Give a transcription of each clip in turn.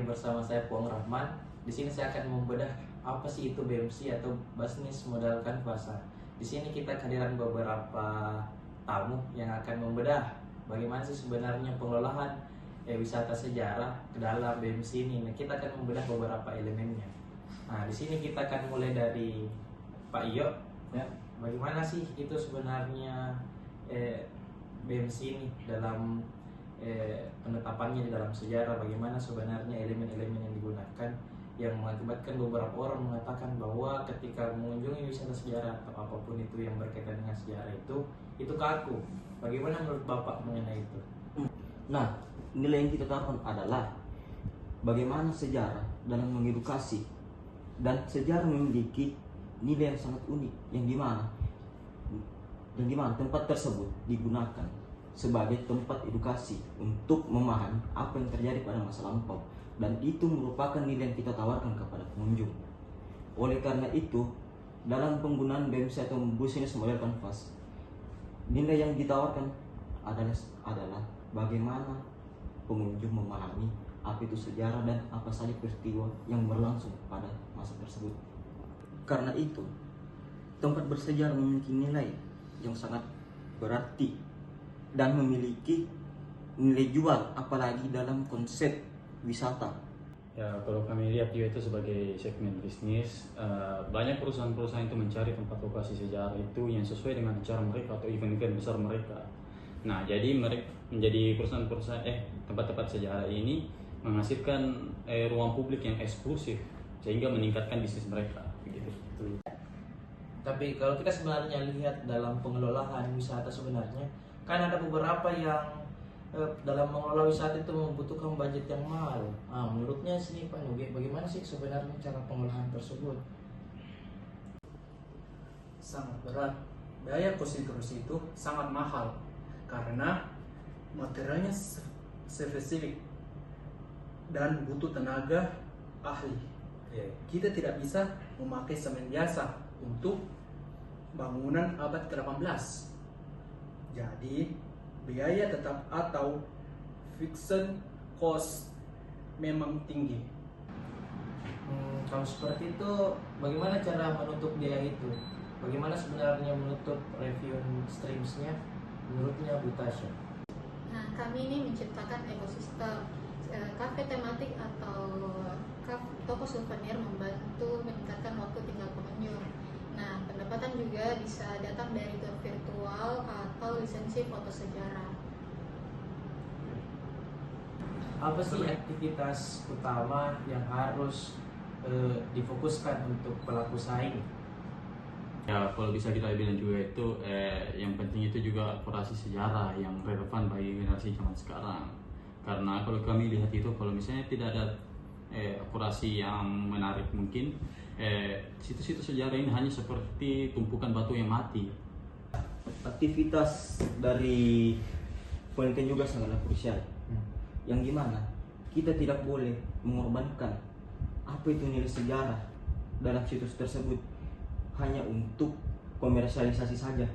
bersama saya Puang Rahman. Di sini saya akan membedah apa sih itu BMC atau Business Model Canvas. Di sini kita kehadiran beberapa tamu yang akan membedah bagaimana sih sebenarnya pengelolaan wisata sejarah ke dalam BMC ini. Nah, kita akan membedah beberapa elemennya. Nah, di sini kita akan mulai dari Pak Iyo. Ya, bagaimana sih itu sebenarnya BMC ini dalam penetapannya di dalam sejarah, bagaimana sebenarnya elemen-elemen yang digunakan yang mengakibatkan beberapa orang mengatakan bahwa ketika mengunjungi wisata sejarah atau apapun itu yang berkaitan dengan sejarah itu kaku. Bagaimana menurut Bapak mengenai itu? Nah, nilai yang kita tawarkan adalah bagaimana sejarah dalam mengedukasi, dan sejarah memiliki nilai yang sangat unik yang dimana tempat tersebut digunakan sebagai tempat edukasi untuk memahami apa yang terjadi pada masa lampau, dan itu merupakan nilai yang kita tawarkan kepada pengunjung. Oleh karena itu, dalam penggunaan BMC atau Business Model Canvas, nilai yang ditawarkan adalah bagaimana pengunjung memahami apa itu sejarah dan apa saja peristiwa yang berlangsung pada masa tersebut. Karena itu, tempat bersejarah memiliki nilai yang sangat berarti dan memiliki nilai jual, apalagi dalam konsep wisata. Ya, kalau kami lihat juga itu sebagai segmen bisnis, banyak perusahaan-perusahaan itu mencari tempat lokasi sejarah itu yang sesuai dengan acara mereka atau event-event besar mereka. Nah, jadi mereka menjadi perusahaan-perusahaan tempat-tempat sejarah ini menghasilkan ruang publik yang eksklusif sehingga meningkatkan bisnis mereka. Begitu. Tapi kalau kita sebenarnya lihat dalam pengelolaan wisata sebenarnya, kan ada beberapa yang dalam mengelola wisata itu membutuhkan budget yang mahal. Nah, menurutnya sini Pak Nugi, bagaimana sih sebenarnya cara pengolahan tersebut? Sangat berat. Biaya konstruksi itu sangat mahal karena materialnya spesifik dan butuh tenaga ahli. Kita tidak bisa memakai semen biasa untuk bangunan abad ke-18. Jadi biaya tetap atau fixed cost memang tinggi. Kalau seperti itu, bagaimana cara menutup biaya itu? Bagaimana sebenarnya menutup revenue streamsnya menurutnya Bu Tasya? Nah, kami ini menciptakan ekosistem kafe tematik atau toko souvenir membantu meningkatkan waktu tinggal pengunjung. Nah, pendapatan juga bisa datang dari tour virtual atau lisensi foto sejarah. Apa sih aktivitas utama yang harus difokuskan untuk pelaku usaha ini? Ya, kalau bisa kita bilang juga itu yang penting itu juga akurasi sejarah yang relevan bagi generasi zaman sekarang. Karena kalau kami lihat itu, kalau misalnya tidak ada akurasi yang menarik, mungkin situs-situs sejarah ini hanya seperti tumpukan batu yang mati. Aktivitas dari penelitian juga sangatlah krusial, yang dimana kita tidak boleh mengorbankan apa itu nilai sejarah dalam situs tersebut hanya untuk komersialisasi saja.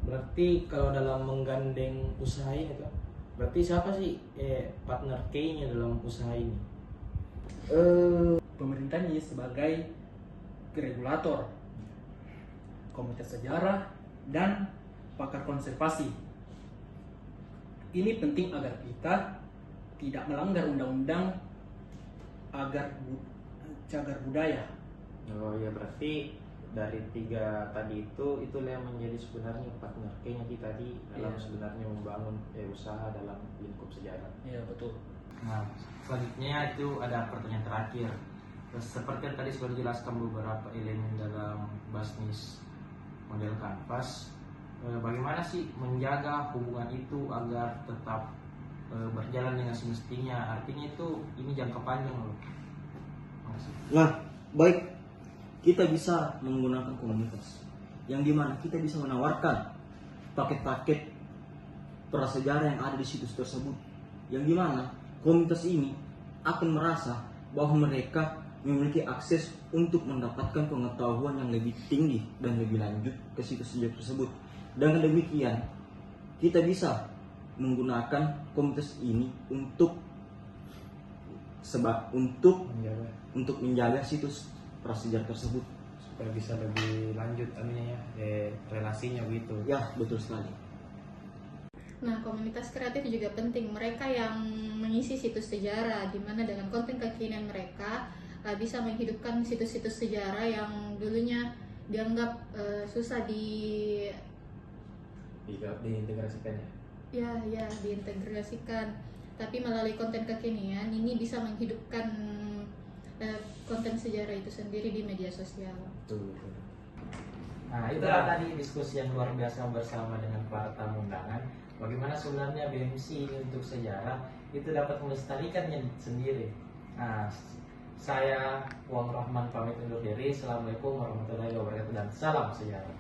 Berarti kalau dalam menggandeng usaha ini, berarti siapa sih partner K-nya dalam usaha ini? Pemerintahnya sebagai regulator, komunitas sejarah, dan pakar konservasi. Ini penting agar kita tidak melanggar undang-undang agar cagar budaya. Oh ya, berarti dari tiga tadi itulah yang menjadi sebenarnya partner K-nya kita tadi dalam sebenarnya membangun usaha dalam lingkup sejarah. Iya, betul. Nah, selanjutnya itu ada pertanyaan terakhir. Seperti yang tadi sudah dijelaskan beberapa elemen dalam Business Model Canvas, bagaimana sih menjaga hubungan itu agar tetap berjalan dengan semestinya? Artinya itu ini jangka panjang loh. Nah, baik, kita bisa menggunakan komunitas yang dimana kita bisa menawarkan paket-paket prasejarah yang ada di situs tersebut, yang dimana komunitas ini akan merasa bahwa mereka memiliki akses untuk mendapatkan pengetahuan yang lebih tinggi dan lebih lanjut ke situs sejarah tersebut. Dengan demikian, kita bisa menggunakan komunitas ini untuk menjaga untuk menjaga situs prasejarah tersebut. supaya bisa lebih lanjut anunya ya, relasinya begitu. Ya, betul sekali. Nah, komunitas kreatif juga penting. Mereka yang mengisi situs sejarah, di mana dengan konten kekinian mereka bisa menghidupkan situs-situs sejarah yang dulunya dianggap susah diintegrasikan ya. Ya, diintegrasikan. Tapi melalui konten kekinian ini bisa menghidupkan konten sejarah itu sendiri di media sosial. Betul. Nah, itulah tadi diskusi yang luar biasa bersama dengan para tamu undangan. Bagaimana sebenarnya BMC ini untuk sejarah itu dapat melestarikannya sendiri. Nah, saya Wong Rahman pamit undur diri. Assalamualaikum warahmatullahi wabarakatuh dan salam sejarah.